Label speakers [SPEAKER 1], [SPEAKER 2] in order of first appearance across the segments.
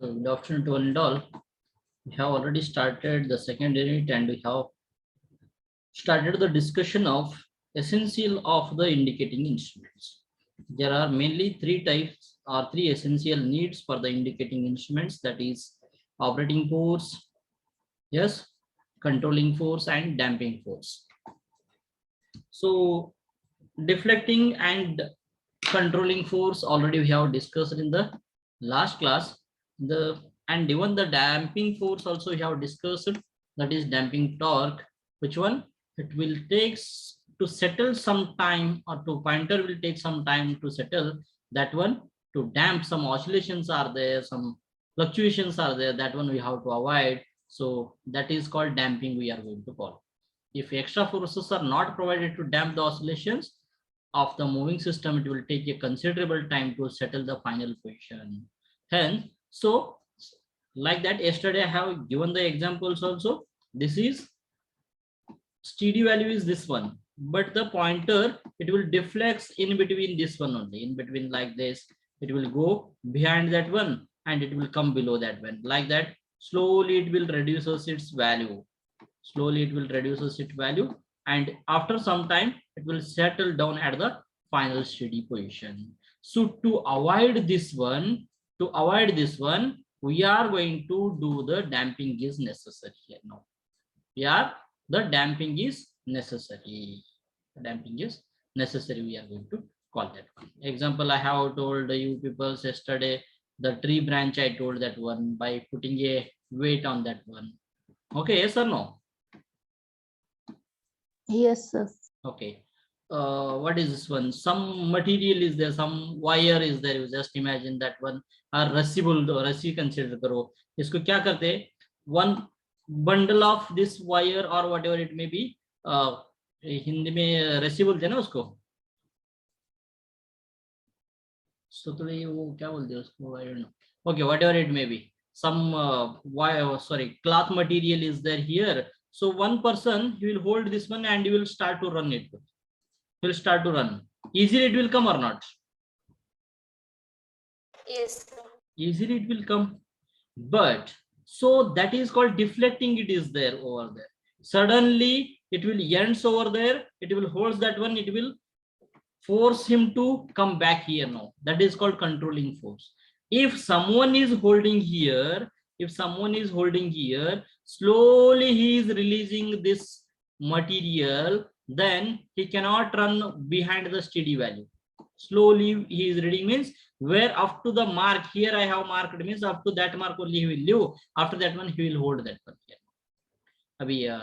[SPEAKER 1] So good afternoon to one and all. We have already started the second unit and we have started the discussion of essential of the indicating instruments. There are mainly three types or three essential needs for the indicating instruments, that is operating force, yes, controlling force and damping force. So deflecting and controlling force already we have discussed in the last class. And even the damping force also we have discussed, that is damping torque. Which one? It will take to settle some time, or to pointer will take some time to settle. That one, to damp, some oscillations are there, some fluctuations are there, that one we have to avoid. So that is called damping we are going to call. If extra forces are not provided to damp the oscillations of the moving system, it will take a considerable time to settle the final position. Hence, so like that, yesterday I have given the examples also. This is steady value is this one, but the pointer, it will deflect in between this one only, in between like this. It will go behind that one and it will come below that one. Like that, slowly it will reduce its value. Slowly it will reduce its value, and after some time it will settle down at the final steady position. So to avoid this one, we are going to do the damping is necessary here now. The damping is necessary. The damping is necessary. We are going to call that one. Example, I have told you people yesterday, the tree branch, I told that one by putting a weight on that one. Okay, yes or no?
[SPEAKER 2] Yes, sir.
[SPEAKER 1] Okay. What is this one? Some material is there, some wire is there. You just imagine that one. Or रस्सी बोल दो, रस्सी consider करो. इसको क्या करते हैं? One bundle of this wire or whatever it may be. Hindi में रस्सी बोलते हैं ना उसको. So तो ये वो क्या बोलते हैं उसको? I don't know. Okay, whatever it may be. Some wire, sorry, cloth material is there here. So one person, he will hold this one and he will start to run it. He will start to run. Easily it will come or not?
[SPEAKER 3] Yes, sir.
[SPEAKER 1] Easily it will come. But so that is called deflecting. It is there over there. Suddenly it will ends over there. It will hold that one. It will force him to come back here now. That is called controlling force. If someone is holding here, slowly he is releasing this material, then he cannot run behind the steady value. Slowly he is reading, means where up to the mark, here I have marked, means up to that mark only he will live. After that one he will hold that one here. Abhi,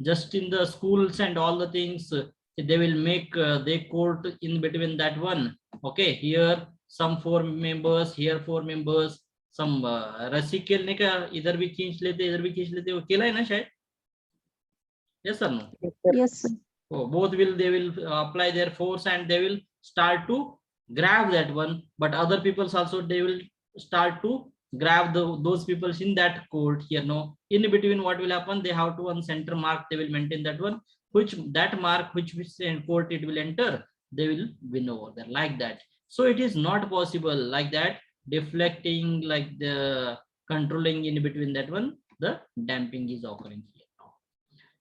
[SPEAKER 1] just in the schools and all the things, they will make they quote in between that one. Okay, here some 4 members, here 4 members. Some रस्सी खेलने का इधर भी खींच लेते, इधर भी खींच लेते, वो खेला है ना शायद? Yes or no?
[SPEAKER 2] Yes, sir.
[SPEAKER 1] Oh, both they will apply their force and they will start to grab that one, but other peoples also, they will start to grab those people in that court here. No, in between what will happen, they have to one center mark, they will maintain that one, which that mark which court it will enter, they will win over there, like that. So it is not possible like that, deflecting, like the controlling in between that one, the damping is occurring here now.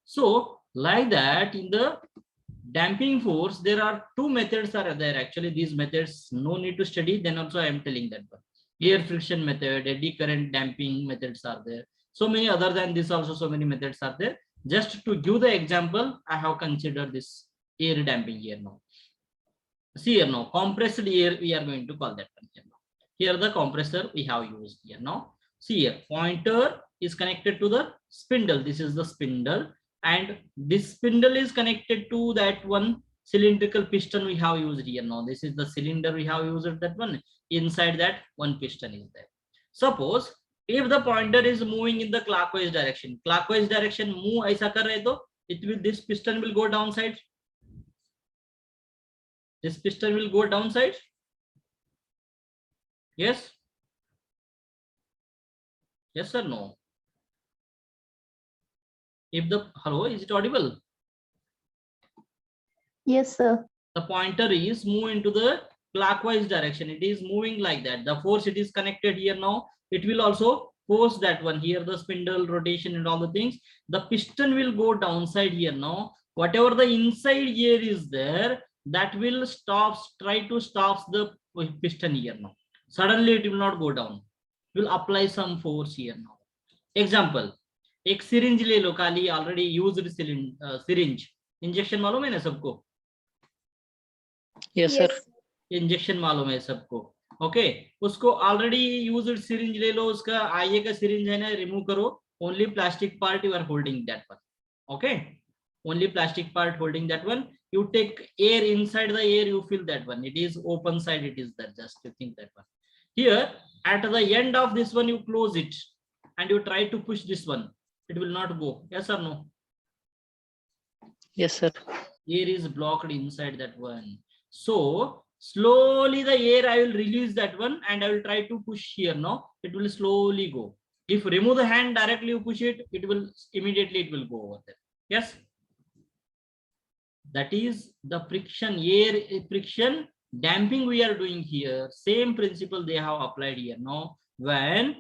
[SPEAKER 1] So like that, in the damping force, there are 2 methods are there. Actually, these methods no need to study. Then also I am telling that one. Air friction method, eddy current damping methods are there. So many other than this also, so many methods are there. Just to give the example, I have considered this air damping here now. See here now, compressed air we are going to call that one here now. Here the compressor we have used here now. See here, pointer is connected to the spindle. This is the spindle. And this spindle is connected to that one cylindrical piston we have used here now. This is the cylinder we have used, that one. Inside that one piston is there. Suppose if the pointer is moving in the clockwise direction move aisa kar rahe to it will, this piston will go downside. This piston will go downside. Yes. Yes or no? If the, hello, is it audible?
[SPEAKER 2] Yes, sir.
[SPEAKER 1] The pointer is moving into the clockwise direction. It is moving like that. The force it is connected here now. it will also force that one here, the spindle rotation and all the things. The piston will go downside here now. Whatever the inside air is there, that will try to stop the piston here now. Suddenly it will not go down. It will apply some force here now. Example, एक syringe ले लो, खाली already used syringe, injection मालूम है ना सबको?
[SPEAKER 3] Yes sir.
[SPEAKER 1] Injection मालूम है सबको, ओके। उसको ऑलरेडी यूज्ड सिरिंज ले लो, उसका आईए का सिरिंज है ना, रिमूव करो, only plastic part you are holding that one, okay, only plastic part holding that one. You take air inside the air, you feel that one, it is open side, it is there, just you think that one. Here at the end of this one, you close it and you try to push this one, it will not go. Yes or no?
[SPEAKER 3] Yes sir.
[SPEAKER 1] Air is blocked inside that one. So slowly the air I will release that one and I will try to push here. Now it will slowly go. If remove the hand directly, you push it, it will immediately, it will go over there. Yes, that is the friction, air friction damping we are doing here. Same principle they have applied here. Now when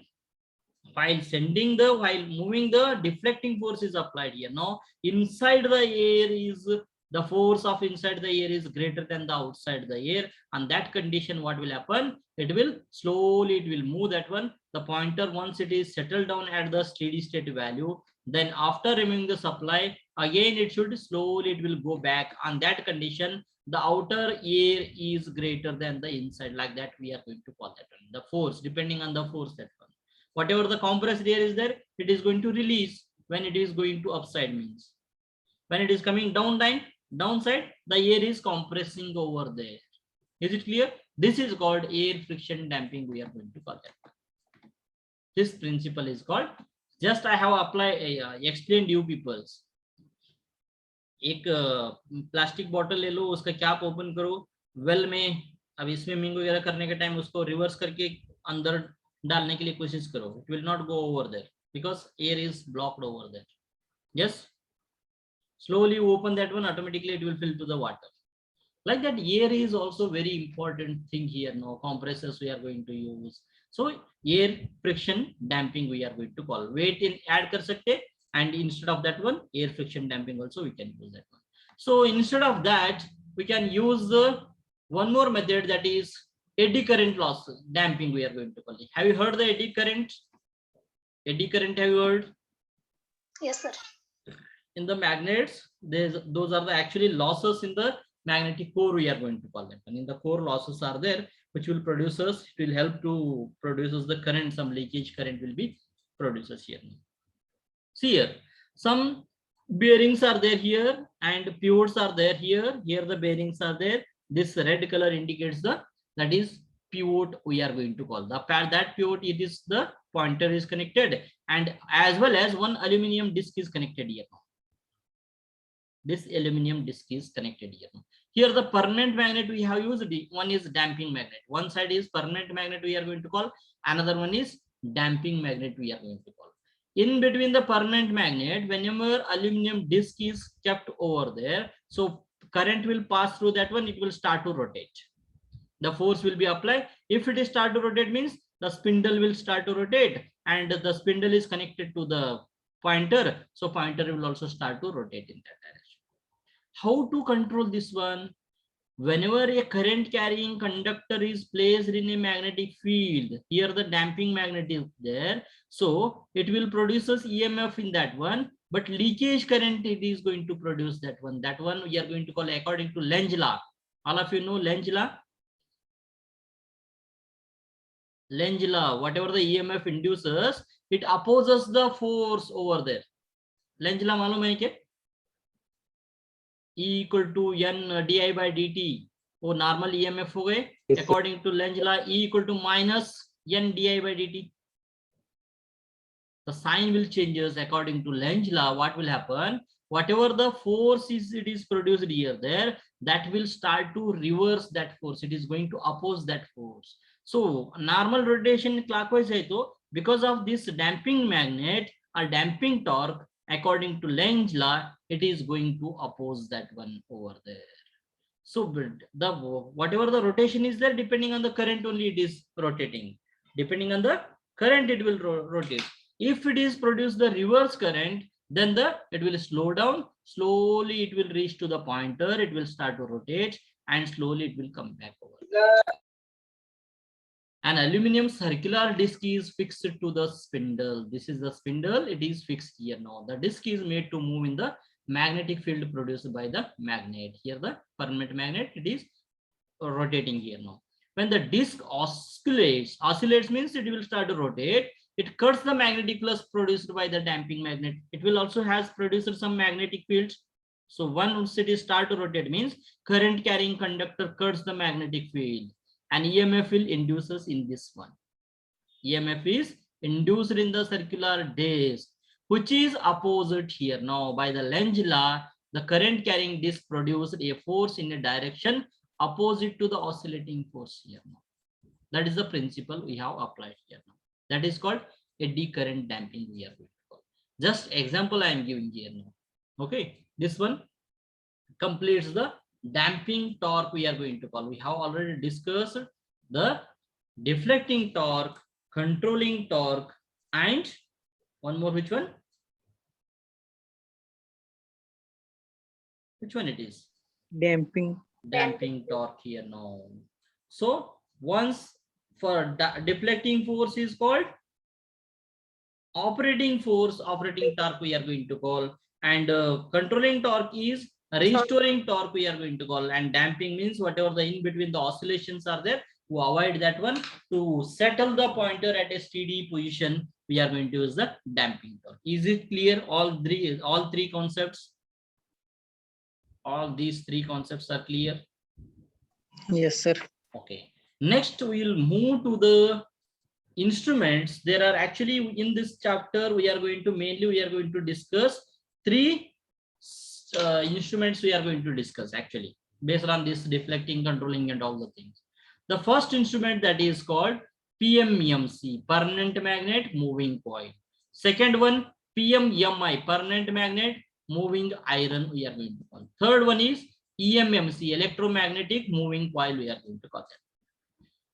[SPEAKER 1] while moving, the deflecting force is applied here. Now inside the air is, the force of inside the air is greater than the outside the air. On that condition, what will happen? It will slowly, it will move that one. The pointer, once it is settled down at the steady state value, then after removing the supply, again it should slowly, it will go back. On that condition, the outer air is greater than the inside, like that we are going to call that one. The force, depending on the force that one. Whatever the compressed air is there, it is going to release when it is going to upside, means when it is coming downside, the air is compressing over there. Is it clear? This is called air friction damping, we are going to call that. This principle is called, just I have applied, explained you peoples. एक plastic bottle ले लो, उसका cap open करो, well में अब swimming वगैरह करने के time उसको रिवर्स करके अंदर डालने के लिए कोशिश करो, it will not go over there because air is blocked over there. Yes, slowly you open that one, automatically it will fill to the water. Like that, air is also very important thing here. No compressors we are going to use. So air friction damping we are going to call. Weight in add kar sakte, and instead of that one, air friction damping also we can use that one. So instead of that, we can use one more method, that is eddy current loss damping we are going to call it. Have you heard the eddy current? Eddy current, have you heard?
[SPEAKER 4] Yes sir.
[SPEAKER 1] In the magnets, those are the actually losses in the magnetic core we are going to call them. And in the core, losses are there, which will produce us, it will help to produce us the current, some leakage current will be produced here. See here, some bearings are there here and pivots are there here. Here the bearings are there. This red color indicates the, that is pivot we are going to call. That pivot, it is the pointer is connected, and as well as one aluminum disc is connected here. This aluminum disc is connected here. Here the permanent magnet we have used, one is damping magnet. One side is permanent magnet we are going to call, another one is damping magnet we are going to call. In between the permanent magnet, whenever aluminum disc is kept over there, so current will pass through that one, it will start to rotate. The force will be applied. If it is start to rotate, means the spindle will start to rotate, and the spindle is connected to the pointer, so pointer will also start to rotate in that direction. How to control this one? Whenever a current carrying conductor is placed in a magnetic field, here the damping magnet is there, so it will produce us EMF in that one, but leakage current it is going to produce that one. That one we are going to call according to Lenz law. All of you know Lenz law? Lenz law, whatever the EMF induces, it opposes the force over there. Lenz law मालूम है क्या? E equal to N di by dt, वो normal EMF हो गए. According to Lenz law, E equal to minus N di by dt. The sign will changes according to Lenz law. What will happen? Whatever the force is, it is produced here, there, that will start to reverse that force. It is going to oppose that force. So normal rotation clockwise hai to, because of this damping magnet or damping torque, according to Lenz law, it is going to oppose that one over there. So whatever the rotation is there, depending on the current only it is rotating. Depending on the current it will rotate. If it is produce the reverse current, then it will slow down. Slowly it will reach to the pointer. It will start to rotate and slowly it will come back over. An aluminum circular disc is fixed to the spindle. This is the spindle. It is fixed here now. The disc is made to move in the magnetic field produced by the magnet. Here the permanent magnet, it is rotating here now. When the disc oscillates means it will start to rotate. It cuts the magnetic flux produced by the damping magnet. It will also has produced some magnetic fields. So once it is start to rotate means current carrying conductor cuts the magnetic field. And EMF will induces in this one. EMF is induced in the circular disc, which is opposite here. Now, by the Lenz law, the current carrying disc produced a force in a direction opposite to the oscillating force here. Now, that is the principle we have applied here. Now, that is called eddy current damping. We are going to call. Just example I am giving here now. Okay, this one completes the damping torque we are going to call. We have already discussed the deflecting torque, controlling torque, and one more, which one? Which one it is?
[SPEAKER 3] Damping.
[SPEAKER 1] Damping torque here now. So once for deflecting force is called operating force, operating torque we are going to call, and controlling torque is restoring torque we are going to call, and damping means whatever the in between the oscillations are there, to avoid that one, to settle the pointer at a steady position, we are going to use the damping torque. Is it clear? All three concepts, all these three concepts are clear?
[SPEAKER 3] Yes, sir.
[SPEAKER 1] Okay, next we will move to the instruments. There are actually in this chapter we are going to discuss three instruments we are going to discuss actually based on this deflecting, controlling, and all the things. The first instrument that is called PMMC, permanent magnet moving coil. Second one, PMMI, permanent magnet moving iron we are going to call. Third one is EMMC, electromagnetic moving coil we are going to call that.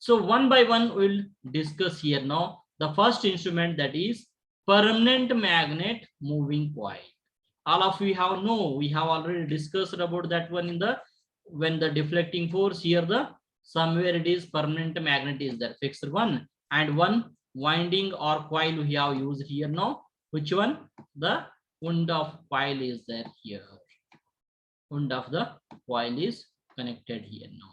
[SPEAKER 1] So one by one we'll discuss here now. The first instrument, that is permanent magnet moving coil. All of you have we have already discussed about that one in the when the deflecting force here, the somewhere it is permanent magnet is there, fixed one, and one winding or coil we have used here now. Which one? The wound of coil is there here. Wound of the coil is connected here now.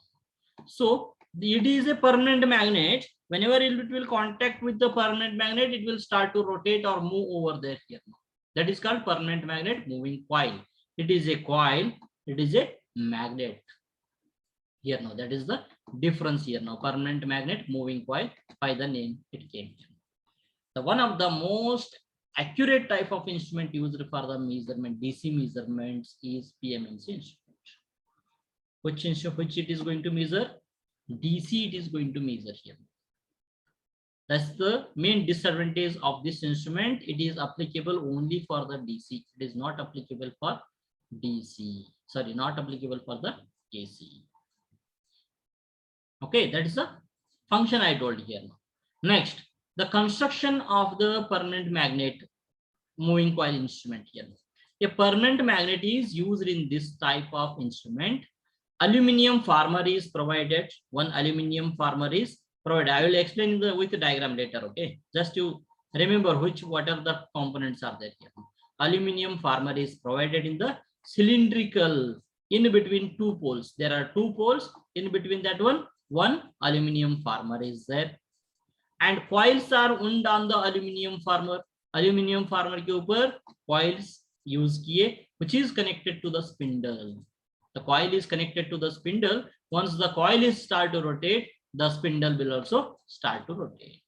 [SPEAKER 1] So it is a permanent magnet. Whenever it will contact with the permanent magnet, it will start to rotate or move over there here now. That is called permanent magnet moving coil. It is a coil, it is a magnet here now. That is the difference here now. Permanent magnet moving coil, by the name it came here. The one of the most accurate type of instrument used for the measurement, DC measurements, is PMMC instrument. Which it is going to measure? DC it is going to measure here. That's the main disadvantage of this instrument. It is applicable only for the DC. It is not applicable for DC. Sorry, not applicable for the AC. Okay, that is the function I told here now. Next, the construction of the permanent magnet moving coil instrument here. A permanent magnet is used in this type of instrument. Aluminum farmer is provided. One aluminum farmer is provided. I will explain with the diagram later. Okay, just to remember what are the components are there here. Aluminum farmer is provided in the cylindrical, in between two poles. There are two poles. In between that one aluminum farmer is there, and coils are wound on the aluminum farmer. Aluminum farmer के ऊपर coils use किए, which is connected to the spindle. The coil is connected to the spindle. Once the coil is start to rotate, the spindle will also start to rotate.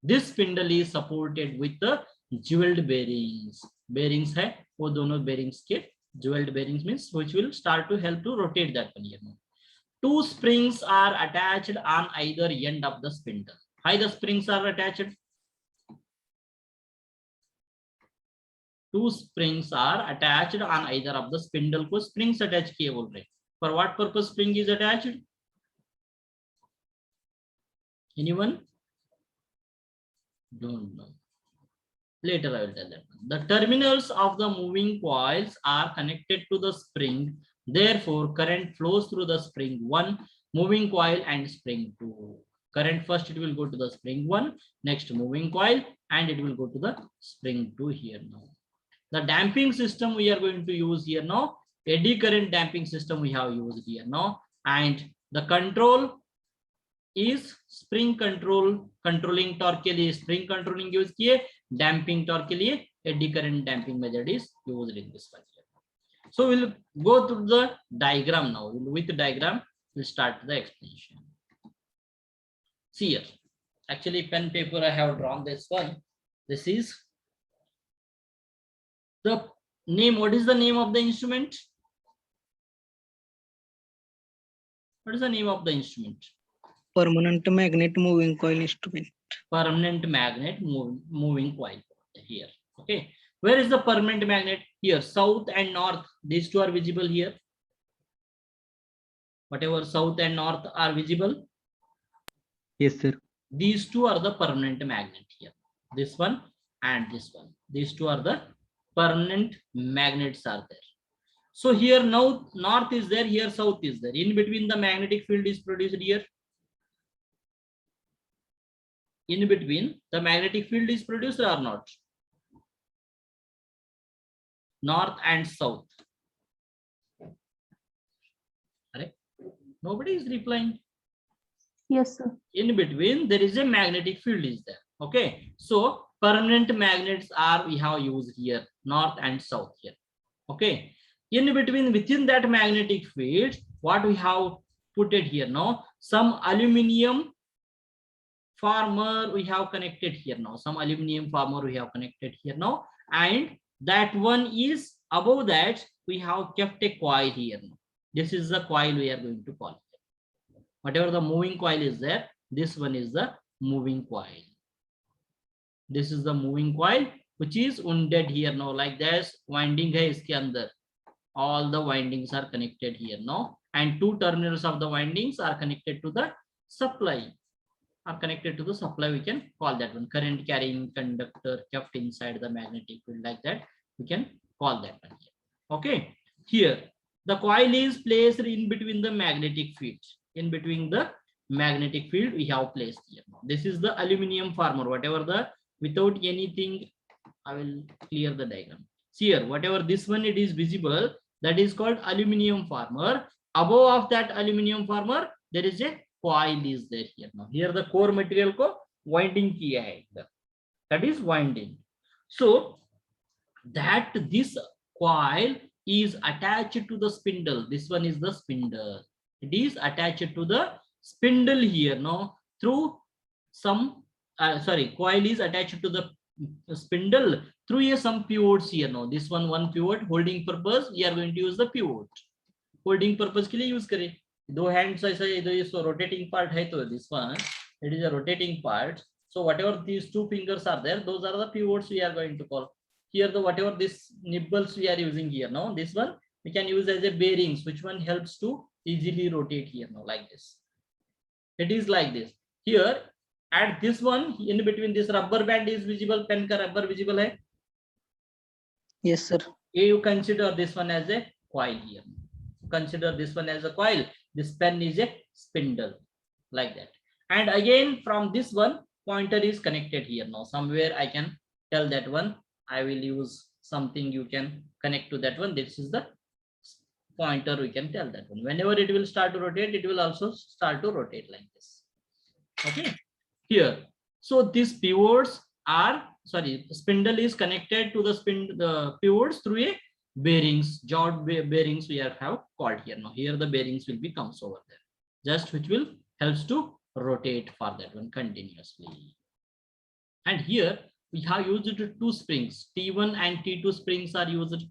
[SPEAKER 1] This spindle is supported with the jeweled bearings. Bearings है, वो दोनों bearings के jeweled bearings means which will start to help to rotate that one here. Two springs are attached on either end of the spindle. How the springs are attached? Two springs are attached on either of the spindle. को springs attach किए बोल रहे. For what purpose spring is attached? Anyone? Don't know. Later I will tell that. The terminals of the moving coils are connected to the spring. Therefore, current flows through the spring 1, moving coil and spring 2. Current first it will go to the spring 1, next moving coil, and it will go to the spring 2 here now. The damping system we are going to use here now. Eddy current damping system we have used here now. And the control is spring control, controlling torque के लिए spring controlling use किए, damping torque के लिए eddy current damping method is used in this one. So we'll go through the diagram now. With the diagram, we'll start the explanation. See here. Actually, pen paper I have drawn this one. This is the name. What is the name of the instrument? What is the name of the instrument?
[SPEAKER 3] Permanent magnet moving coil instrument.
[SPEAKER 1] Permanent magnet moving coil here. Okay, where is the permanent magnet? Here, south and north, these two are visible here. Whatever south and north are visible,
[SPEAKER 4] Yes, sir.
[SPEAKER 1] these two are the permanent magnet here. This one and this one, these two are the permanent magnets are there. So here now north is there, here south is there. In between the magnetic field is produced here. In between the magnetic field is produced or not? North and south. Correct? Nobody is replying.
[SPEAKER 2] Yes, sir.
[SPEAKER 1] In between there is a magnetic field is there. Okay, so permanent magnets are we have used here, north and south here. Okay, in between within that magnetic field, what we have put it here now, some aluminum farmer we have connected here now, some aluminum farmer we have connected here now, and that one is above that we have kept a coil here now. This is the coil we are going to call it. Whatever the moving coil is there, this one is the moving coil. This is the moving coil which is wounded here now, like this winding hai iske andar. All the windings are connected here now, and two terminals of the windings are connected to the supply. Are connected to the supply, we can call that one current carrying conductor kept inside the magnetic field, like that we can call that one here. Okay, here the coil is placed in between the magnetic field. In between the magnetic field we have placed here. This is the aluminum farmer, whatever the without anything, I will clear the diagram. See here, whatever this one it is visible, that is called aluminum farmer. Above of that aluminum farmer there is a coil is there here now. Here the core material ko winding kiya hai, that is winding. So that this coil is attached to the spindle. This one is the spindle. It is attached to the spindle here now through some coil is attached to the spindle through some pivots here now. This one pivot holding purpose, we are going to use the pivot holding purpose के लिए use करें. दो hands ऐसा इधर ये so rotating part है, तो this one it is a rotating part. So whatever these two fingers are there, those are the pivots we are going to call. Here the whatever this nibbles we are using here now, this one we can use as a bearings, which one helps to easily rotate here now, like this. It is like this. Here at this one in between this rubber band is visible, pen ka rubber visible hai.
[SPEAKER 3] Yes, sir.
[SPEAKER 1] You consider this one as a coil here. Consider this one as a coil. This pen is a spindle, like that. And again from this one pointer is connected here now. Somewhere I can tell that one. I will use something you can connect to that one. This is the pointer, we can tell that one. Whenever it will start to rotate, it will also start to rotate like this. Okay, here. So these pivots are, spindle is connected to the pivots through a bearings, jawed bearings we have called here. Now here the bearings will be comes over there, just which will helps to rotate for that one continuously. And here we have used two springs, T1 and T2 springs are used.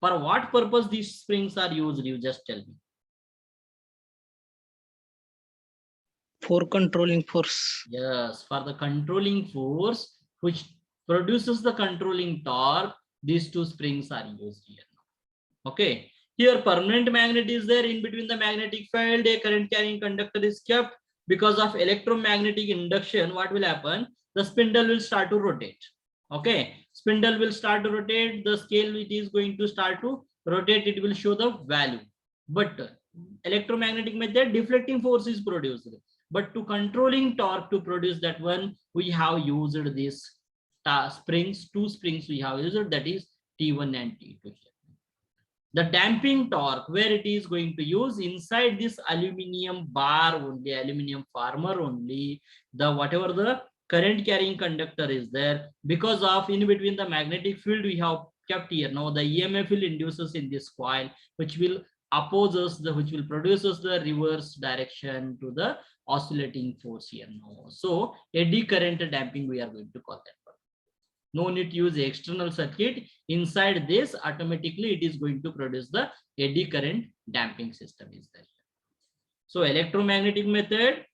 [SPEAKER 1] For what purpose these springs are used, you just tell me.
[SPEAKER 3] For controlling force.
[SPEAKER 1] Yes, for the controlling force which produces the controlling torque, these two springs are used here. Okay, here permanent magnet is there. In between the magnetic field, a current carrying conductor is kept. Because of electromagnetic induction, what will happen? the spindle will start to rotate. Okay, spindle will start to rotate, the scale it is going to start to rotate, it will show the value. But electromagnetic method, deflecting force is produced, but to controlling torque, to produce that one, we have used this springs, two springs we have used, that is T1 and T2 here. The damping torque, where it is going to use inside this aluminum bar only, aluminum farmer only, the whatever the current carrying conductor is there, because of in between the magnetic field we have kept here. Now the EMF will induces in this coil, which will oppose us, which will produce us the reverse direction to the oscillating force here now. So eddy current damping we are going to call that. No need to use the external circuit. Inside this, automatically it is going to produce the eddy current damping system is there. So electromagnetic method,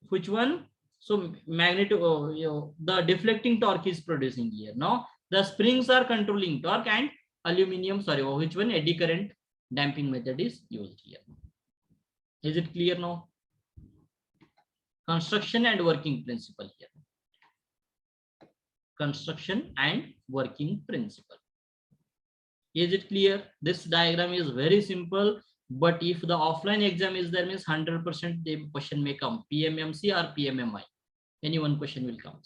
[SPEAKER 1] which one? So magnetic, the deflecting torque is producing here. Now the springs are controlling torque, and aluminum, sorry, which one? Eddy current damping method is used here. Is it clear now? Construction and working principle here. Construction and working principle. Is it clear? This diagram is very simple, but if the offline exam is there, means 100% the question may come, PMMC or PMMI. Any one question will come.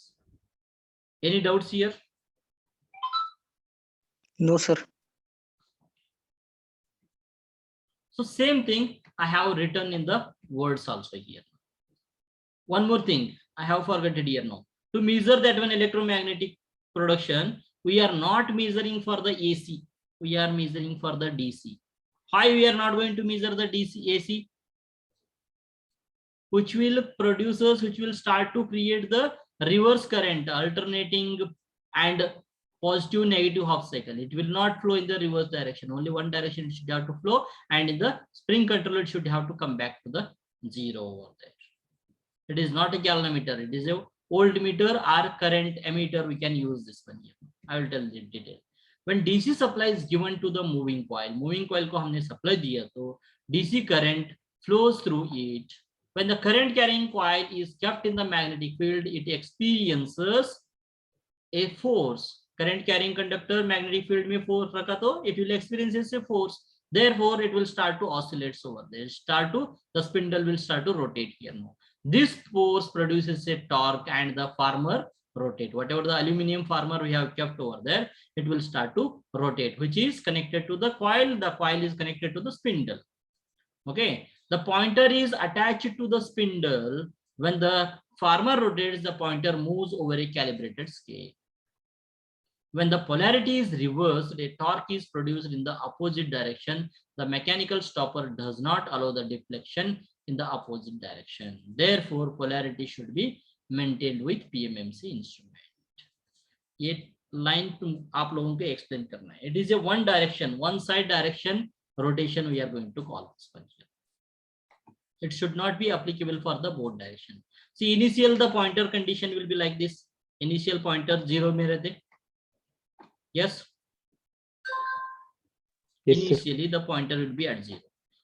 [SPEAKER 1] Any doubts here?
[SPEAKER 3] No, sir.
[SPEAKER 1] So same thing I have written in the words also here. One more thing I have forgotten here now. To measure that one electromagnetic production, we are not measuring for the AC, we are measuring for the DC. Why we are not going to measure the AC? Which will produce us, which will start to create the reverse current, alternating and positive negative half cycle. It will not flow in the reverse direction, only one direction it should have to flow, and in the spring control it should have to come back to the zero over there. It is not a galvanometer, it is a voltmeter or current emitter. We can use this one here. I will tell the detail. When DC supply is given to the moving coil को हमने supply दिया, तो DC current flows through it. When the current carrying coil is kept in the magnetic field, it experiences a force. Current carrying conductor magnetic field में force रखा, तो it will experience a force. Therefore, it will start to oscillate over there. The spindle will start to rotate here now. This force produces a torque, and the farmer rotate. Whatever the aluminum farmer we have kept over there, it will start to rotate, which is connected to the coil. The coil is connected to the spindle. Okay, the pointer is attached to the spindle. When the farmer rotates, the pointer moves over a calibrated scale. When the polarity is reversed, a torque is produced in the opposite direction. The mechanical stopper does not allow the deflection in the opposite direction. Therefore, polarity should be maintained with PMMC instrument. ये line तुम आप लोगों को explain करना है. It is a one direction, one side direction rotation we are going to call this one here. It should not be applicable for the both direction. See, initial the pointer condition will be like this. Initial pointer 0 में रहते. Yes.
[SPEAKER 4] Yes,
[SPEAKER 1] Initially, the pointer will be at 0.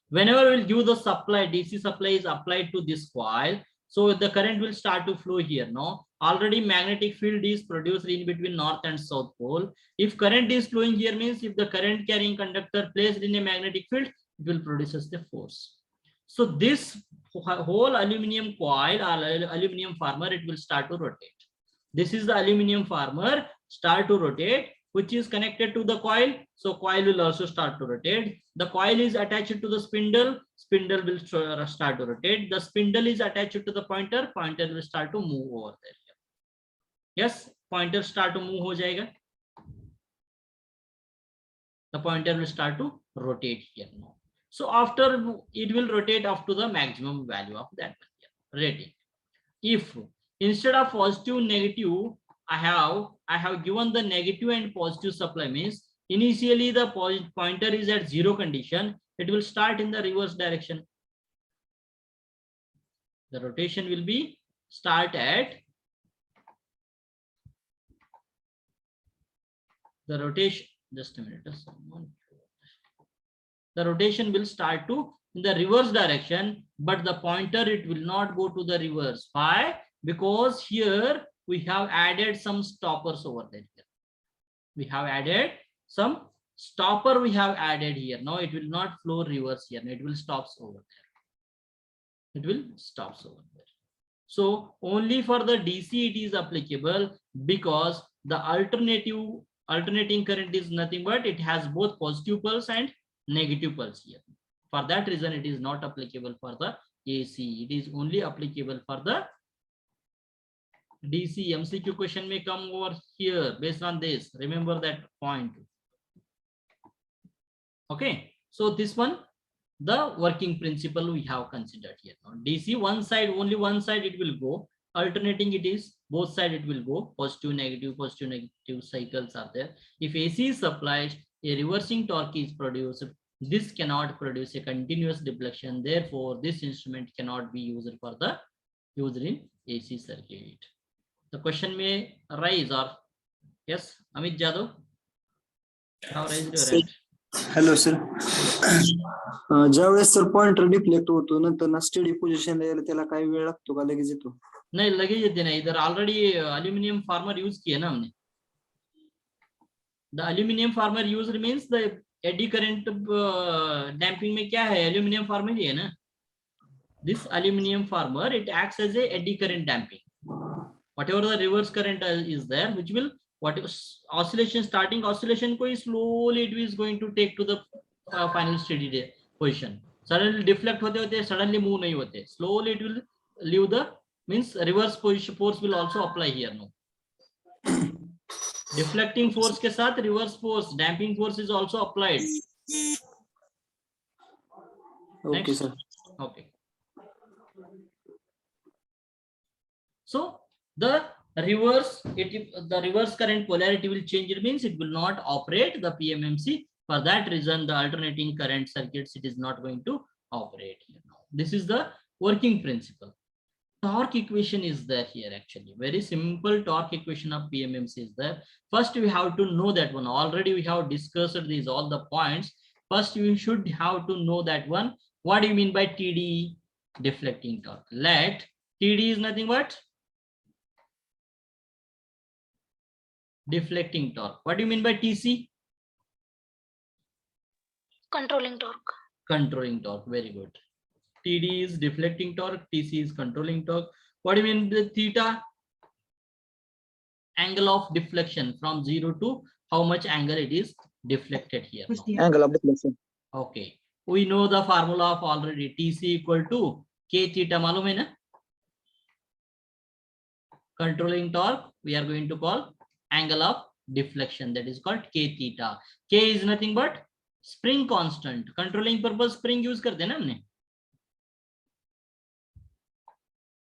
[SPEAKER 1] Whenever we'll give the supply, DC supply is applied to this coil, so the current will start to flow here. No, already magnetic field is produced in between north and south pole. If current is flowing here, means if the current carrying conductor placed in a magnetic field, it will produce the force. So this whole aluminum coil or aluminum farmer, it will start to rotate. This is the aluminum farmer start to rotate, which is connected to the coil. So coil will also start to rotate. The coil is attached to the spindle. Spindle will start to rotate. The spindle is attached to the pointer. Pointer will start to move over there. Yes, pointer start to move हो जाएगा. The pointer will start to rotate here now. So after it will rotate up to the maximum value of that rating. If instead of positive negative, I have given the negative and positive supply, means initially the pointer is at 0 condition, it will start in the reverse direction. The rotation will be start at the rotation. Just a minute. The rotation will start to in the reverse direction, but the pointer it will not go to the reverse. Why? Because here we have added some stoppers over there. We have added some stopper we have added here. Now it will not flow reverse here. It will stops over there. It will stops over there. So only for the DC it is applicable because the alternating current is nothing but it has both positive pulse and negative pulse here. For that reason, it is not applicable for the AC. It is only applicable for the DC. MCQ question may come over here based on this. Remember that point. Okay. So this one, the working principle we have considered here. Now, DC one side, only one side it will go. Alternating it is both side it will go. Positive, negative cycles are there. If AC is supplied, a reversing torque is produced. This cannot produce a continuous deflection. Therefore, this instrument cannot be used in AC circuit. The question may arise, or yes, Amit Jadhav, now raise your hand.
[SPEAKER 5] Hello sir ज्यावेळेस sir pointer deflect होतो नंतर ना study position यायला त्याला काही वेळ लागतो का लगेच येतो
[SPEAKER 1] नहीं लगेच येते ना इधर ऑलरेडी अल्यूमिनियम फार्मर यूज किया ना हमने the aluminium former use means the eddy current damping में क्या है अल्यूमिनियम फार्मर ही है ना this aluminium former it acts as a eddy current damping whatever the reverse current is there which will what oscillation starting oscillation ko slowly it is going to take to the final steady position suddenly deflect hote hote suddenly move nahi hote slowly it will leave the means reverse position force will also apply here now deflecting force ke sath reverse force damping force is also applied
[SPEAKER 5] okay sir
[SPEAKER 1] okay so the reverse current polarity will change. It means it will not operate the PMMC. For that reason, the alternating current circuits it is not going to operate here now. This is the working principle. Torque equation is there here actually. Very simple torque equation of PMMC is there. First, we have to know that one. Already we have discussed these all the points. First, you should have to know that one. What do you mean by TD? Deflecting torque. Let TD is nothing but deflecting torque. What do you mean by TC?
[SPEAKER 2] Controlling torque.
[SPEAKER 1] Controlling torque. Very good. TD is deflecting torque. TC is controlling torque. What do you mean by theta? Angle of deflection from 0 to how much angle it is deflected here now.
[SPEAKER 5] Angle of deflection
[SPEAKER 1] Okay. We know the formula of already. TC equal to K theta. मालूम है ना? Controlling torque we are going to call angle of deflection, that is called K theta. K is nothing but spring constant. Controlling purpose spring use करते हैं ना हमने.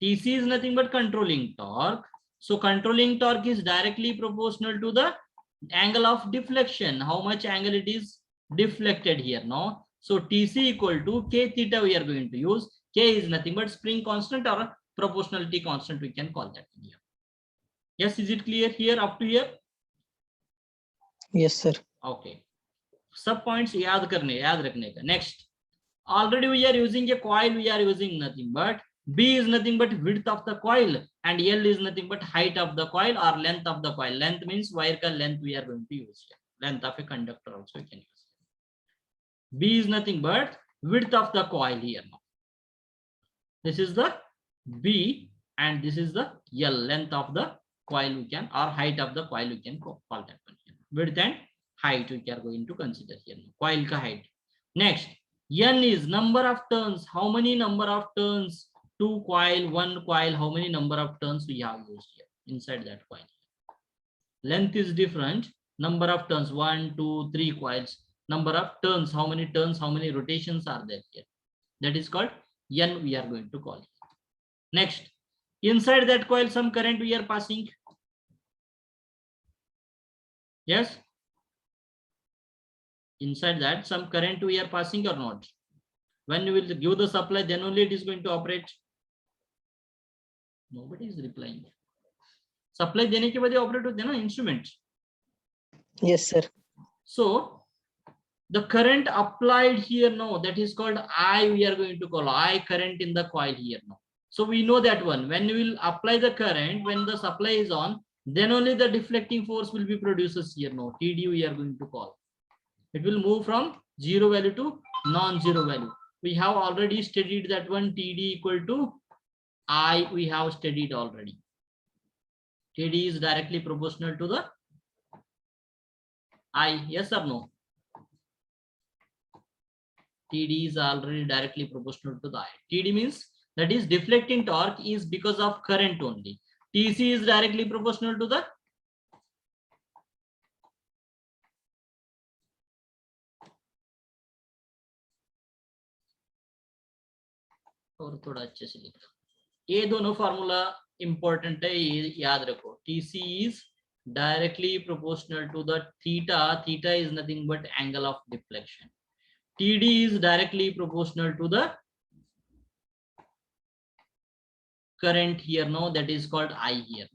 [SPEAKER 1] TC is nothing but controlling torque. So controlling torque is directly proportional to the angle of deflection. How much angle it is deflected here now. So TC equal to K theta we are going to use. K is nothing but spring constant or proportionality constant we can call that here. Yes, is it clear here up to here?
[SPEAKER 3] Yes, sir.
[SPEAKER 1] Okay. Sub points याद रखने का. Next, already we are using a coil. We are using nothing but B is nothing but width of the coil and L is nothing but height of the coil or length of the coil. Length means wire ka length we are going to use here. Length of a conductor also we can use. B is nothing but width of the coil here now. This is the B and this is the L, length of the coil we can, or height of the coil we can call that one here. Width and height we are going to consider here. Coil ka height. Next, N is number of turns. How many number of turns? 2 coil, 1 coil. How many number of turns we have used here inside that coil? Length is different. Number of turns 1, 2, 3 coils. Number of turns. How many turns? How many rotations are there here? That is called N. We are going to call it. Next. Inside that coil, some current we are passing. Yes. Inside that, some current we are passing or not. When you will give the supply, then only it is going to operate. Nobody is replying. Supply देने के बाद ये operate होते हैं ना instrument.
[SPEAKER 3] Yes, sir.
[SPEAKER 1] So the current applied here now, that is called I. We are going to call I current in the coil here now. So we know that one. When you will apply the current, when the supply is on, then only the deflecting force will be produced here. No, TD we are going to call. It will move from zero value to non-zero value. We have already studied that one. TD equal to I. We have studied already. TD is directly proportional to the I. Yes or no? TD is already directly proportional to the I. TD means that is deflecting torque is because of current only. TC is directly proportional to the और थोड़ा अच्छे से लिखो. ये दोनों formula important है, ये याद रखो. TC is directly proportional to the theta. Theta is nothing but angle of deflection. TD is directly proportional to the current here. No, that is called I here.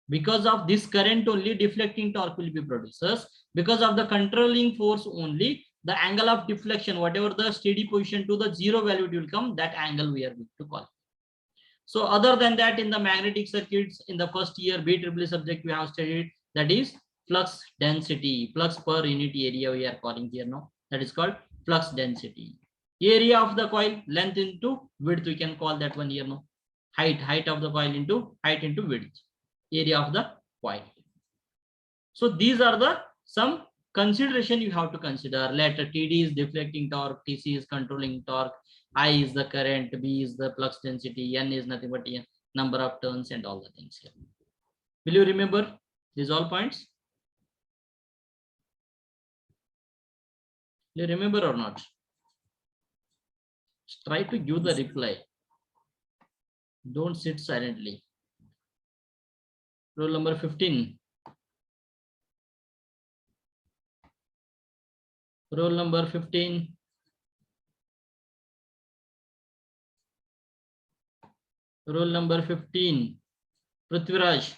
[SPEAKER 1] Because of this current only deflecting torque will be produced. Because of the controlling force only, the angle of deflection, whatever the steady position to the zero value will come, that angle we are going to call. So other than that, in the magnetic circuits in the first year BEE subject we have studied, that is flux density, flux per unit area we are calling here now. That is called flux density. Area of the coil, length into width, we can call that one here now. Height of the coil into height into width, area of the coil. So these are the some consideration you have to consider. Later TD is deflecting torque, TC is controlling torque, I is the current, B is the flux density, N is nothing but number of turns and all the things here. Will you remember these all points? You remember or not? Try to give the reply. Don't sit silently. Roll number 15. Roll number 15. Roll number 15. Prithviraj.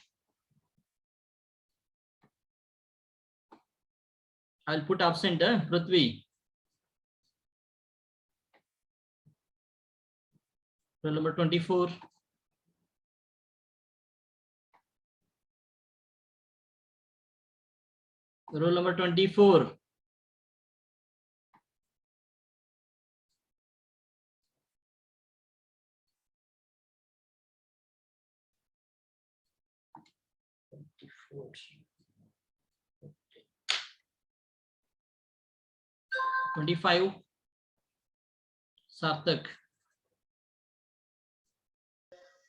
[SPEAKER 1] I'll put absent, Prithvi. Roll number 24. Roll number 24. Okay. 25. Sarthak.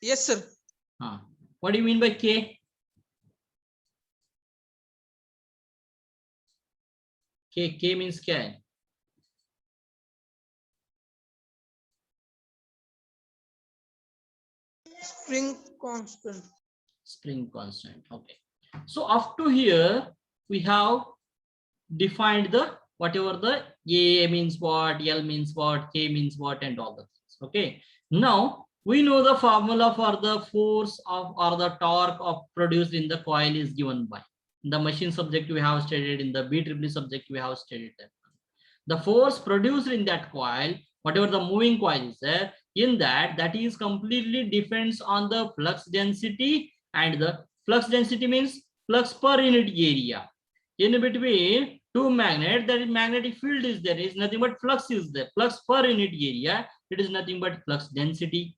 [SPEAKER 6] Yes, sir.
[SPEAKER 1] What do you mean by K? K means क्या है?
[SPEAKER 6] Spring constant.
[SPEAKER 1] Spring constant. Okay. So up to here we have defined the whatever the A means what, L means what, K means what, and all the things. Okay. Now we know the formula for the force of or the torque of produced in the coil is given by. In the machine subject we have studied, in the BEE subject we have studied that. The force produced in that coil, whatever the moving coil is there, in that is completely depends on the flux density, and the flux density means flux per unit area. In between two magnets, that is magnetic field is there, is nothing but flux is there. Flux per unit area, it is nothing but flux density.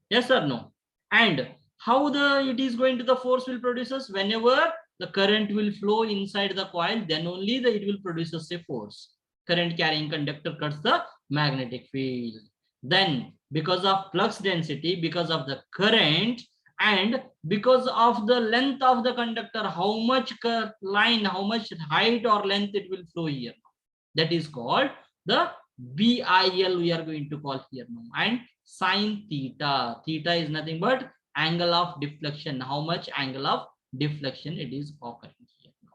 [SPEAKER 1] Yes or no? And how it is going to the force will produce us? Whenever the current will flow inside the coil, then only it will produce us a force. Current carrying conductor cuts the magnetic field. Then because of flux density, because of the current, and because of the length of the conductor, how much line, how much height or length it will flow here. That is called the BIL we are going to call here now. And sine theta. Theta is nothing but angle of deflection. How much angle of deflection it is occurring here now.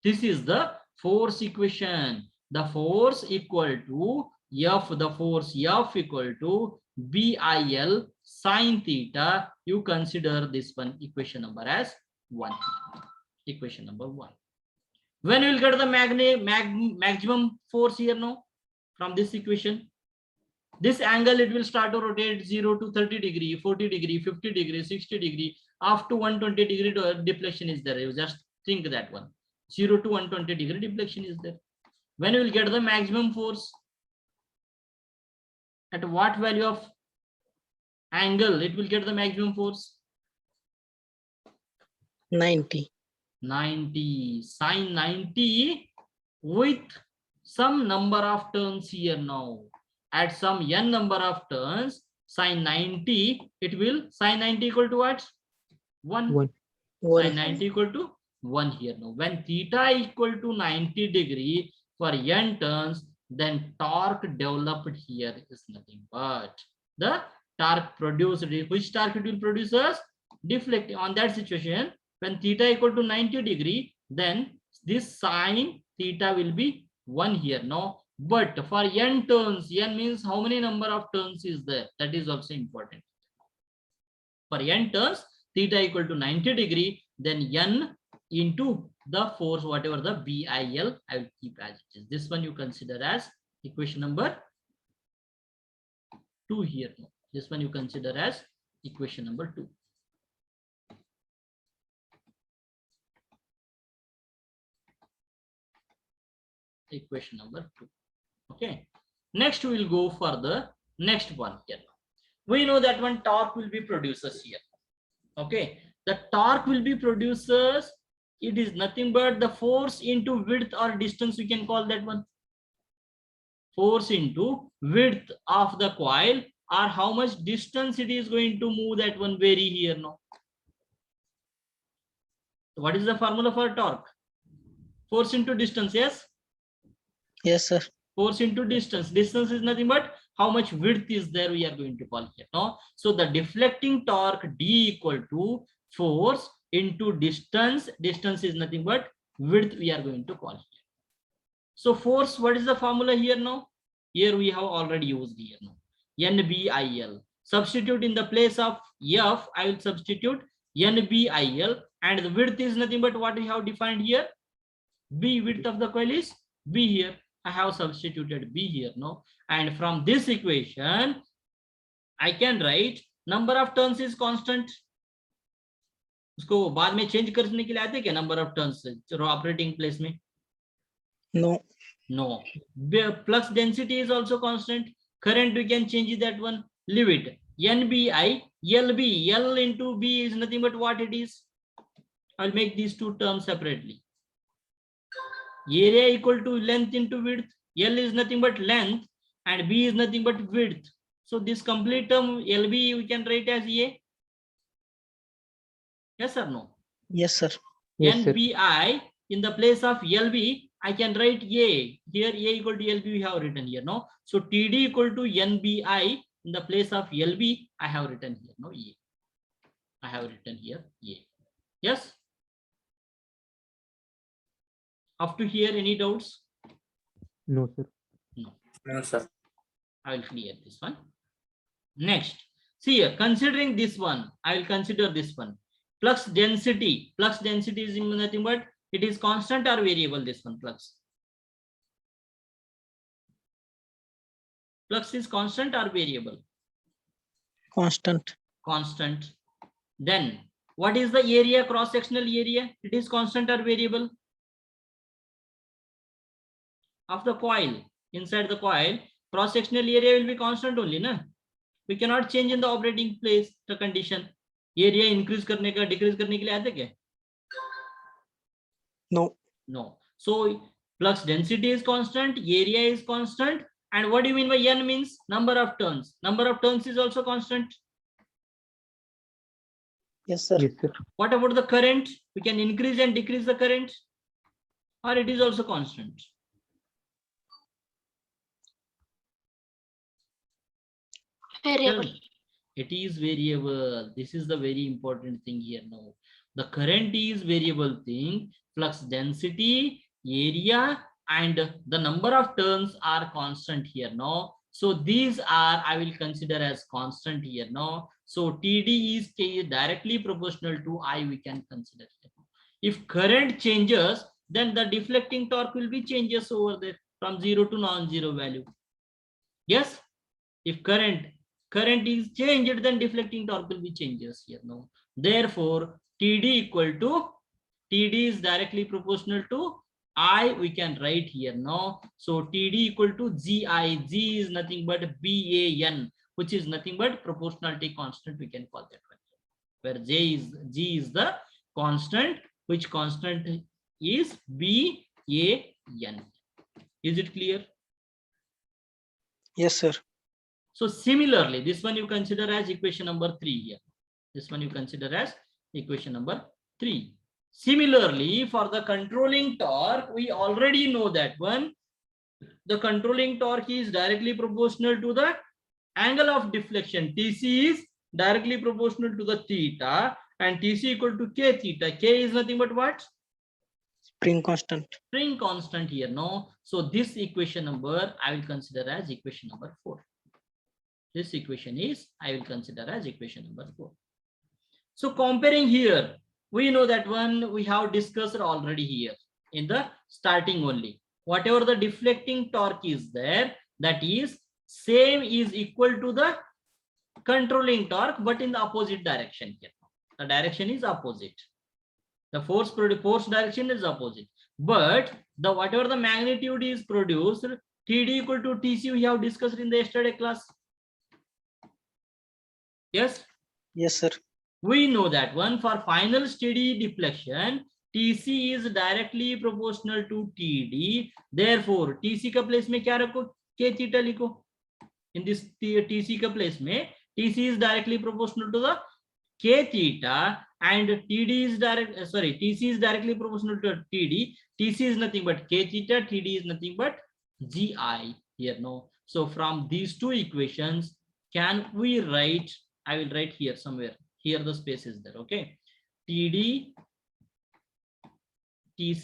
[SPEAKER 1] This is the force equation. The force equal to F, the force F equal to BIL sine theta. You consider this one equation number as 1. Equation number 1. When we will get the maximum force here now from this equation? This angle, it will start to rotate 0 to 30 degree, 40 degree, 50 degree, 60 degree, up to 120 degree deflection is there. You just think that one. 0 to 120 degree deflection is there. When you will get the maximum force? At what value of angle it will get the maximum force?
[SPEAKER 3] 90.
[SPEAKER 1] 90. Sine 90 with some number of turns here now. At some n number of turns, sine 90, it will sine 90 equal to what? 1.
[SPEAKER 4] 1.
[SPEAKER 1] Sine 90 equal to 1 here now. When theta equal to 90 degree for n turns, then torque developed here is nothing but the torque produced. Which torque it will produce us? Deflecting. On that situation, when theta equal to 90 degree, then this sine theta will be 1 here now. But for n turns, n means how many number of turns is there? That is also important. For n turns, theta equal to 90 degree, then n into the force, whatever the BIL, I will keep as it is. This one you consider as equation number 2 here. This one you consider as equation number 2. Equation number 2. Okay. Next we will go for the next one here. We know that one torque will be producers here. Okay. The torque will be producers. It is nothing but the force into width or distance. We can call that one. Force into width of the coil, or how much distance it is going to move, that one vary here now. What is the formula for torque? Force into distance, yes?
[SPEAKER 3] Yes, sir.
[SPEAKER 1] Force into distance. Distance is nothing but how much width is there, we are going to call here. No? So the deflecting torque D equal to force into distance. Distance is nothing but width, we are going to call here. So force, what is the formula here now? Here we have already used here now. NBIL. Substitute in the place of F, I will substitute NBIL, and the width is nothing but what we have defined here. B, width of the coil is B here. I have substituted B here now. And from this equation, I can write number of turns is constant. उसको बाद में change करने के लिए आते क्या number of turns operating place में?
[SPEAKER 3] No.
[SPEAKER 1] No. Flux density is also constant. Current we can change that one. Leave it. NBI, LB, L into B is nothing but what it is. I'll make these two terms separately. Area equal to length into width. L is nothing but length and B is nothing but width. So this complete term LB we can write as A. Yes or no?
[SPEAKER 3] Yes, sir.
[SPEAKER 4] Yes, sir.
[SPEAKER 1] NBI in the place of LB, I can write A. Here A equal to LB we have written here. No. So TD equal to NBI in the place of LB, I have written here. No, A. I have written here A. Yes. Up to here, any doubts?
[SPEAKER 4] No, sir.
[SPEAKER 5] No, sir.
[SPEAKER 1] I will clear this one. Next, see here, considering this one, I will consider this one. Flux density. Flux density is nothing but it is constant or variable. This one flux. Flux is constant or variable?
[SPEAKER 3] Constant.
[SPEAKER 1] Constant. Then what is the area, cross-sectional area? It is constant or variable? Of the coil. Inside the coil, cross-sectional area will be constant only, na? We cannot change in the operating place the condition. Area increase करने का, decrease करने के लिए आते क्या?
[SPEAKER 3] No.
[SPEAKER 1] No. So flux density is constant, area is constant, and what do you mean by N means number of turns? Number of turns is also constant.
[SPEAKER 3] Yes, sir.
[SPEAKER 4] Yes, sir.
[SPEAKER 1] What about the current? We can increase and decrease the current, or it is also constant.
[SPEAKER 2] Variable.
[SPEAKER 1] It is variable. This is the very important thing here now. The current is variable thing. Flux density, area, and the number of turns are constant here now. So these are, I will consider as constant here now. So TD is directly proportional to I, we can consider here. If current changes, then the deflecting torque will be changes over there from 0 to non-zero value. Yes. If current is changed, then deflecting torque will be changes here. No, therefore TD equal to TD is directly proportional to I. We can write here now. So TD equal to GI. G is nothing but BAN, which is nothing but proportionality constant. We can call that one, where G is the constant, which constant is BAN. Is it clear?
[SPEAKER 3] Yes, sir.
[SPEAKER 1] So similarly, this one you consider as equation number 3 here. This one you consider as equation number 3. Similarly, for the controlling torque, we already know that one. The controlling torque is directly proportional to the angle of deflection. TC is directly proportional to the theta, and TC equal to K theta. K is nothing but what?
[SPEAKER 3] Spring constant.
[SPEAKER 1] Spring constant here, no? So this equation number I will consider as equation number 4. This equation is I will consider as equation number 4. So comparing here, we know that one we have discussed already here in the starting only. Whatever the deflecting torque is there, that is same is equal to the controlling torque, but in the opposite direction here. The direction is opposite. The force direction is opposite. But the whatever the magnitude is produced, TD equal to TC we have discussed in the yesterday class. Yes?
[SPEAKER 3] Yes, sir.
[SPEAKER 1] We know that one for final steady deflection, TC is directly proportional to TD. Therefore, TC का place में क्या रखो? K theta लिखो. In this TC का place में, TC is directly proportional to the K theta, and TC is directly proportional to TD. TC is nothing but K theta, TD is nothing but GI here. No. So from these two equations, can we write? I will write here somewhere. Here the space is there. Okay. TC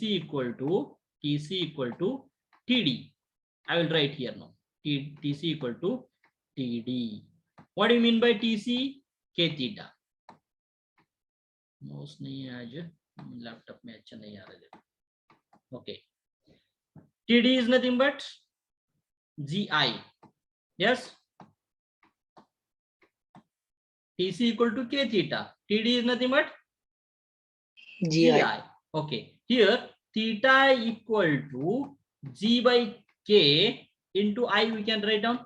[SPEAKER 1] equal to TD. I will write here now. TC equal to TD. What do you mean by TC? K theta. Mouse नहीं है आज, laptop में अच्छा नहीं आ रहा है. Okay. TD is nothing but GI. Yes. TC equal to K theta. TD is nothing but
[SPEAKER 3] GI.
[SPEAKER 1] Okay. Here theta equal to G by K into I we can write down.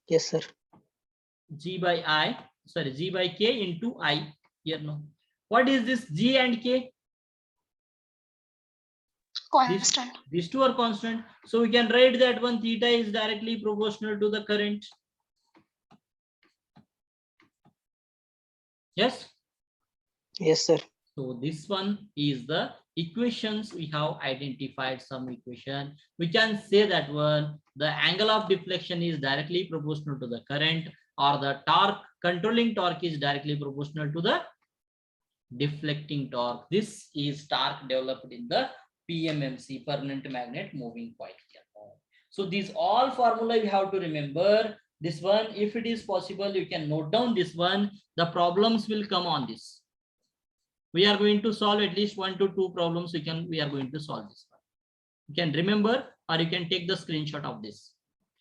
[SPEAKER 3] Yes, sir.
[SPEAKER 1] G by K into I here. No. What is this G and K?
[SPEAKER 2] Constant.
[SPEAKER 1] These two are constant. So we can write that one theta is directly proportional to the current. Yes.
[SPEAKER 3] Yes, sir.
[SPEAKER 1] So this one is the equations we have identified. Some equation we can say that one the angle of deflection is directly proportional to the current, or the controlling torque is directly proportional to the deflecting torque. This is torque developed in the PMMC, permanent magnet moving coil. So these all formula you have to remember. This one, if it is possible, you can note down this one. The problems will come on this. We are going to solve at least 1 to 2 problems. We are going to solve this one. You can remember, or you can take the screenshot of this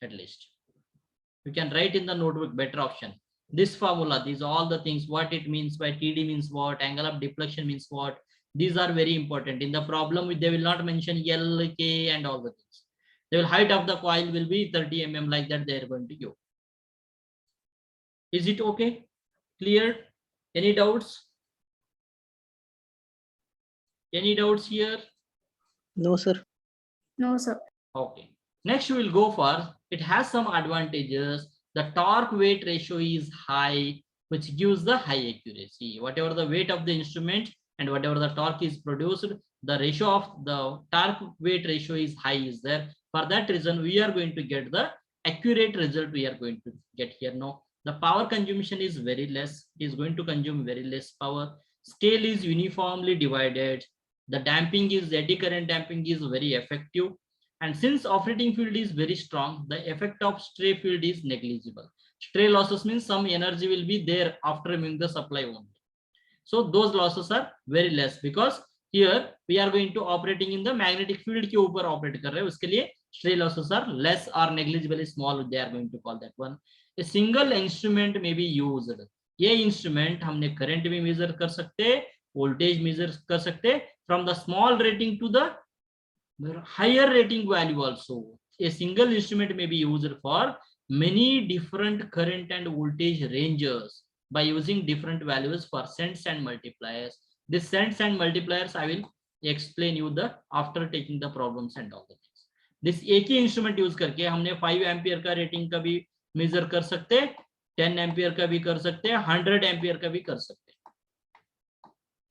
[SPEAKER 1] at least. You can write in the notebook, better option. This formula, these all the things, what it means by TD means what, angle of deflection means what. These are very important. In the problem, they will not mention L, K and all the things. They will height of the coil will be 30 mm like that they are going to give. Is it okay? Clear? Any doubts? Any doubts here?
[SPEAKER 3] No, sir.
[SPEAKER 2] No, sir.
[SPEAKER 1] Okay. Next we will go for, it has some advantages. The torque weight ratio is high, which gives the high accuracy. Whatever the weight of the instrument and whatever the torque is produced, the ratio of the torque weight ratio is high is there. For that reason, we are going to get the accurate result we are going to get here now. The power consumption is very less. It is going to consume very less power. Scale is uniformly divided. The damping is, eddy current damping is very effective. And since operating field is very strong, the effect of stray field is negligible. Stray losses means some energy will be there after removing the supply only. So those losses are very less, because here we are going to operating in the magnetic field के ऊपर operate कर रहे हैं, उसके लिए stray losses are less or negligibly small, they are going to call that one. A single instrument may be used. ये instrument हमने current भी measure कर सकते, voltage measure कर सकते, from the small rating to the higher rating value also. A single instrument may be used for many different current and voltage ranges by using different values for cents and multipliers. This cents and multipliers I will explain you the after taking the problems and all the things. This एक ही instrument use करके हमने 5 ampere का rating का भी major कर सकते, 10 ampere का भी कर सकते, 100 एम्पियर का भी कर सकते.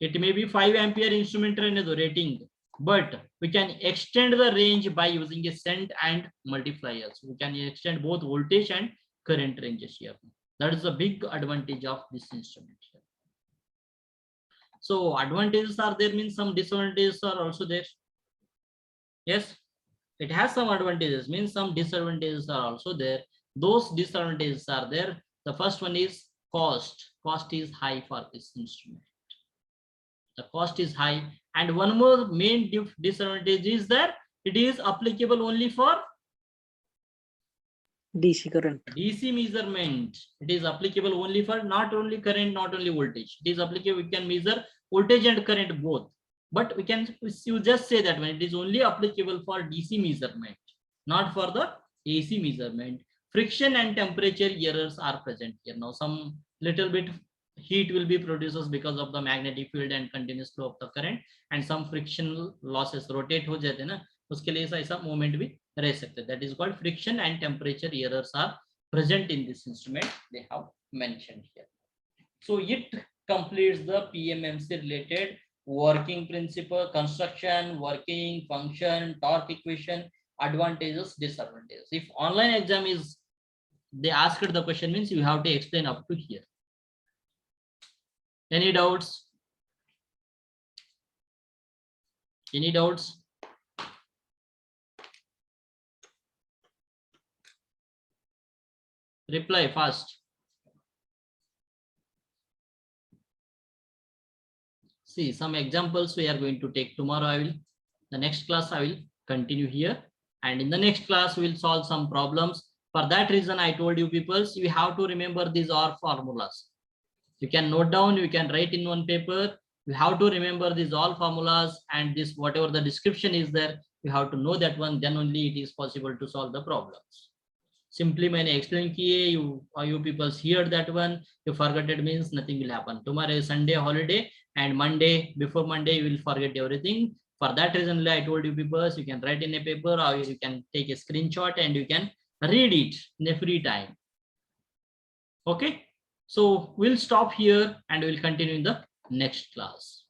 [SPEAKER 1] It may be 5 ampere instrument रहने दो rating, but we can extend the range by using a cent and multipliers. We can extend both voltage and current ranges here. That is the big advantage of this instrument here. So advantages are there, means some disadvantages are also there. Yes, it has some advantages, means some disadvantages are also there. Those disadvantages are there. The first one is cost. Cost is high for this instrument. The cost is high. And one more main disadvantage is that it is applicable only for
[SPEAKER 3] DC current.
[SPEAKER 1] DC measurement. It is applicable only for not only current, not only voltage. It is applicable, we can measure voltage and current both. But we can, you just say that when it is only applicable for DC measurement, not for the AC measurement. Friction and temperature errors are present here. Now some little bit heat will be produced because of the magnetic field and continuous flow of the current, and some frictional losses rotate हो जाते ना, उसके लिए ऐसा movement भी रह सकते. That is called friction and temperature errors are present in this instrument. They have mentioned here. So it completes the PMMC related working principle, construction, working, function, torque equation, advantages, disadvantages. If online exam is, they asked the question, means you have to explain up to here. Any doubts? Any doubts? Reply fast. See, some examples we are going to take tomorrow. The next class I will continue here, and in the next class we will solve some problems. For that reason I told you people, you have to remember these are formulas. You can note down, you can write in one paper. You have to remember these all formulas, and this whatever the description is there, you have to know that one, then only it is possible to solve the problems. Simply मैंने explain किए, you people hear that one, you forget it means nothing will happen. Tomorrow is Sunday holiday, and Monday, before Monday you will forget everything. For that reason I told you people, you can write in a paper or you can take a screenshot and you can read it in a free time. Okay, so we'll stop here and we'll continue in the next class.